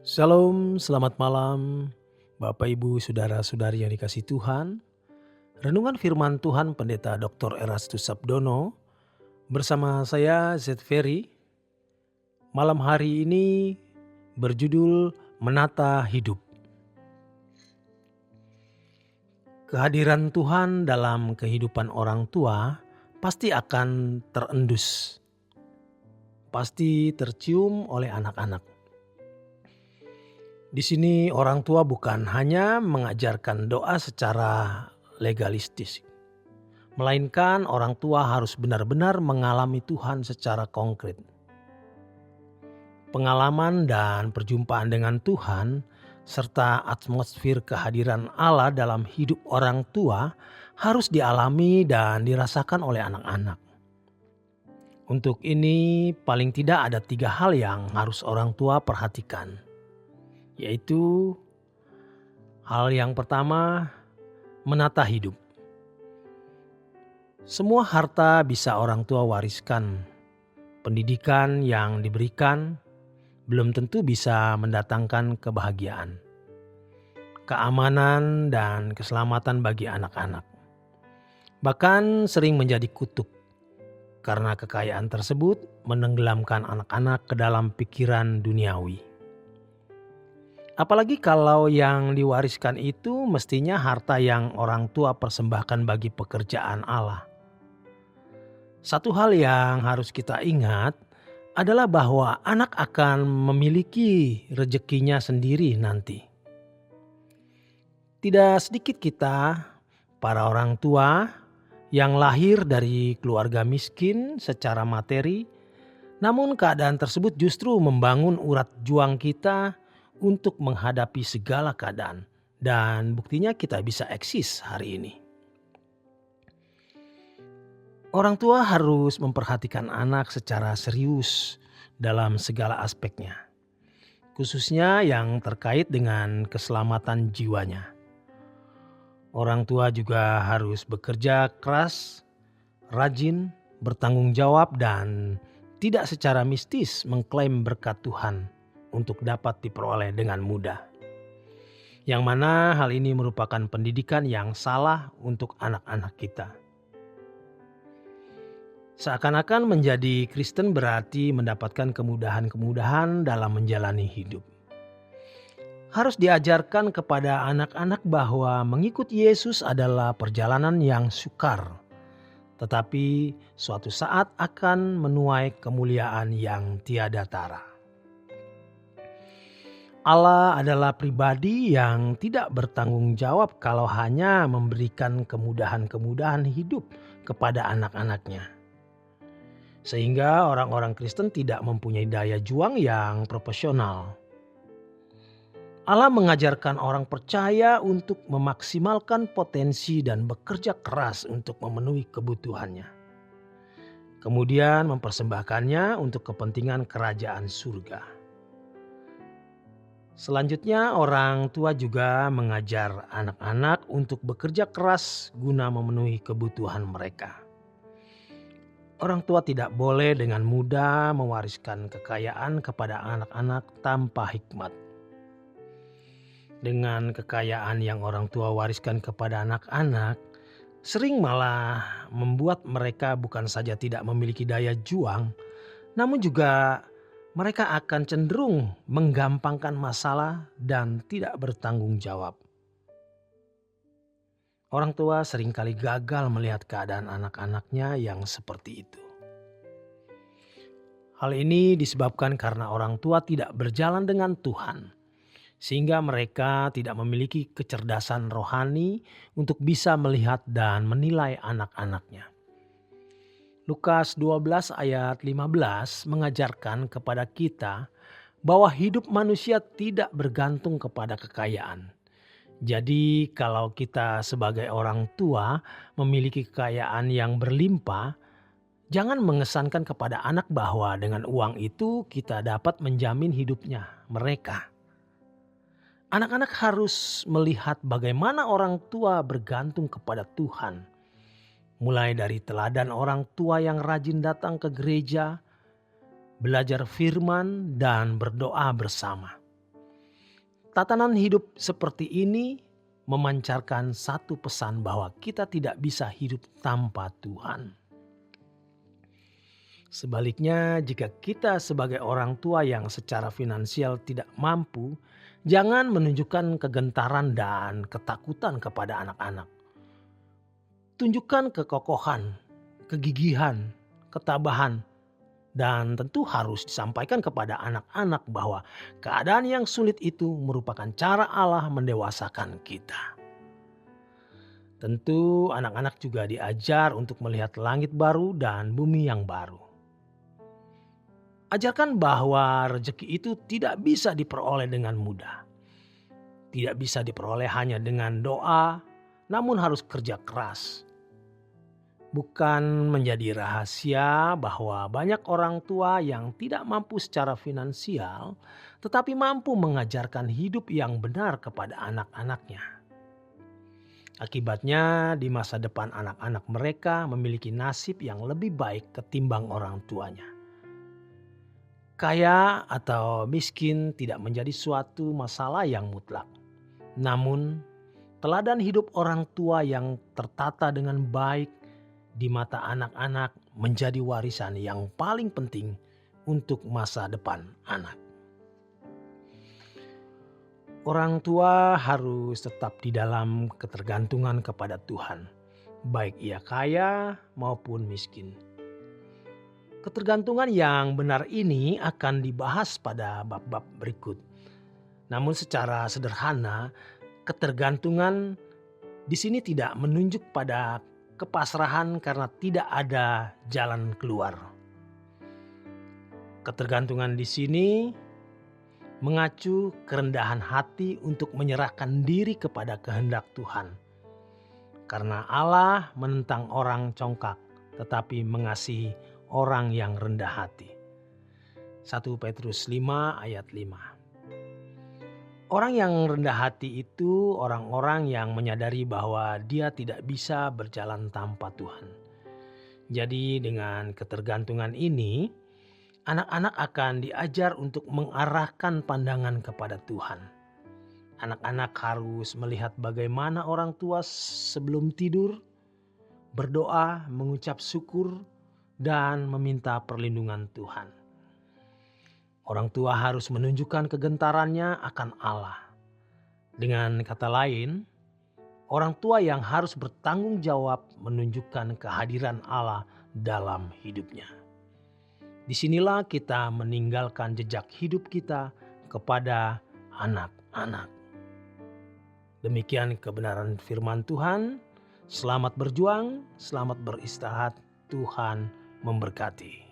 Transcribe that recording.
Shalom, selamat malam, Bapak Ibu, Saudara-saudari yang dikasihi Tuhan. Renungan firman Tuhan Pendeta Dr. Erastus Sabdono bersama saya Z Ferry. Malam hari ini berjudul Menata Hidup. Kehadiran Tuhan dalam kehidupan orang tua pasti akan terendus, pasti tercium oleh anak-anak. Di sini orang tua bukan hanya mengajarkan doa secara legalistis, melainkan orang tua harus benar-benar mengalami Tuhan secara konkret. Pengalaman dan perjumpaan dengan Tuhan serta atmosfer kehadiran Allah dalam hidup orang tua harus dialami dan dirasakan oleh anak-anak. Untuk ini paling tidak ada 3 hal yang harus orang tua perhatikan. Yaitu hal yang pertama, menata hidup. Semua harta bisa orang tua wariskan. Pendidikan yang diberikan belum tentu bisa mendatangkan kebahagiaan, keamanan dan keselamatan bagi anak-anak. Bahkan sering menjadi kutuk karena kekayaan tersebut menenggelamkan anak-anak ke dalam pikiran duniawi. Apalagi kalau yang diwariskan itu mestinya harta yang orang tua persembahkan bagi pekerjaan Allah. Satu hal yang harus kita ingat adalah bahwa anak akan memiliki rezekinya sendiri nanti. Tidak sedikit kita, para orang tua yang lahir dari keluarga miskin secara materi, namun keadaan tersebut justru membangun urat juang kita untuk menghadapi segala keadaan, dan buktinya kita bisa eksis hari ini. Orang tua harus memperhatikan anak secara serius dalam segala aspeknya, khususnya yang terkait dengan keselamatan jiwanya. Orang tua juga harus bekerja keras, rajin, bertanggung jawab, dan tidak secara mistis mengklaim berkat Tuhan untuk dapat diperoleh dengan mudah. Yang mana hal ini merupakan pendidikan yang salah untuk anak-anak kita. Seakan-akan menjadi Kristen berarti mendapatkan kemudahan-kemudahan dalam menjalani hidup. Harus diajarkan kepada anak-anak bahwa mengikut Yesus adalah perjalanan yang sukar, tetapi suatu saat akan menuai kemuliaan yang tiada tara. Allah adalah pribadi yang tidak bertanggung jawab kalau hanya memberikan kemudahan-kemudahan hidup kepada anak-anaknya. Sehingga orang-orang Kristen tidak mempunyai daya juang yang proporsional. Allah mengajarkan orang percaya untuk memaksimalkan potensi dan bekerja keras untuk memenuhi kebutuhannya. Kemudian mempersembahkannya untuk kepentingan kerajaan surga. Selanjutnya orang tua juga mengajar anak-anak untuk bekerja keras guna memenuhi kebutuhan mereka. Orang tua tidak boleh dengan mudah mewariskan kekayaan kepada anak-anak tanpa hikmat. Dengan kekayaan yang orang tua wariskan kepada anak-anak, sering malah membuat mereka bukan saja tidak memiliki daya juang, namun juga mereka akan cenderung menggampangkan masalah dan tidak bertanggung jawab. Orang tua seringkali gagal melihat keadaan anak-anaknya yang seperti itu. Hal ini disebabkan karena orang tua tidak berjalan dengan Tuhan, sehingga mereka tidak memiliki kecerdasan rohani untuk bisa melihat dan menilai anak-anaknya. Lukas 12 ayat 15 mengajarkan kepada kita bahwa hidup manusia tidak bergantung kepada kekayaan. Jadi kalau kita sebagai orang tua memiliki kekayaan yang berlimpah, jangan mengesankan kepada anak bahwa dengan uang itu kita dapat menjamin hidupnya mereka. Anak-anak harus melihat bagaimana orang tua bergantung kepada Tuhan. Mulai dari teladan orang tua yang rajin datang ke gereja, belajar firman, dan berdoa bersama. Tatanan hidup seperti ini memancarkan satu pesan bahwa kita tidak bisa hidup tanpa Tuhan. Sebaliknya, jika kita sebagai orang tua yang secara finansial tidak mampu, jangan menunjukkan kegentaran dan ketakutan kepada anak-anak. Tunjukkan kekokohan, kegigihan, ketabahan, dan tentu harus disampaikan kepada anak-anak bahwa keadaan yang sulit itu merupakan cara Allah mendewasakan kita. Tentu anak-anak juga diajar untuk melihat langit baru dan bumi yang baru. Ajarkan bahwa rezeki itu tidak bisa diperoleh dengan mudah. Tidak bisa diperoleh hanya dengan doa, namun harus kerja keras. Bukan menjadi rahasia bahwa banyak orang tua yang tidak mampu secara finansial, tetapi mampu mengajarkan hidup yang benar kepada anak-anaknya. Akibatnya, di masa depan anak-anak mereka memiliki nasib yang lebih baik ketimbang orang tuanya. Kaya atau miskin tidak menjadi suatu masalah yang mutlak. Namun, teladan hidup orang tua yang tertata dengan baik di mata anak-anak menjadi warisan yang paling penting untuk masa depan anak. Orang tua harus tetap di dalam ketergantungan kepada Tuhan, baik ia kaya maupun miskin. Ketergantungan yang benar ini akan dibahas pada bab-bab berikut. Namun secara sederhana, ketergantungan di sini tidak menunjuk pada kepasrahan karena tidak ada jalan keluar. Ketergantungan di sini mengacu kerendahan hati untuk menyerahkan diri kepada kehendak Tuhan. Karena Allah menentang orang congkak tetapi mengasihi orang yang rendah hati. 1 Petrus 5 ayat 5. Orang yang rendah hati itu orang-orang yang menyadari bahwa dia tidak bisa berjalan tanpa Tuhan. Jadi dengan ketergantungan ini, anak-anak akan diajar untuk mengarahkan pandangan kepada Tuhan. Anak-anak harus melihat bagaimana orang tua sebelum tidur, berdoa, mengucap syukur, dan meminta perlindungan Tuhan. Orang tua harus menunjukkan kegentarannya akan Allah. Dengan kata lain, orang tua yang harus bertanggung jawab menunjukkan kehadiran Allah dalam hidupnya. Disinilah kita meninggalkan jejak hidup kita kepada anak-anak. Demikian kebenaran firman Tuhan. Selamat berjuang, selamat beristirahat. Tuhan memberkati.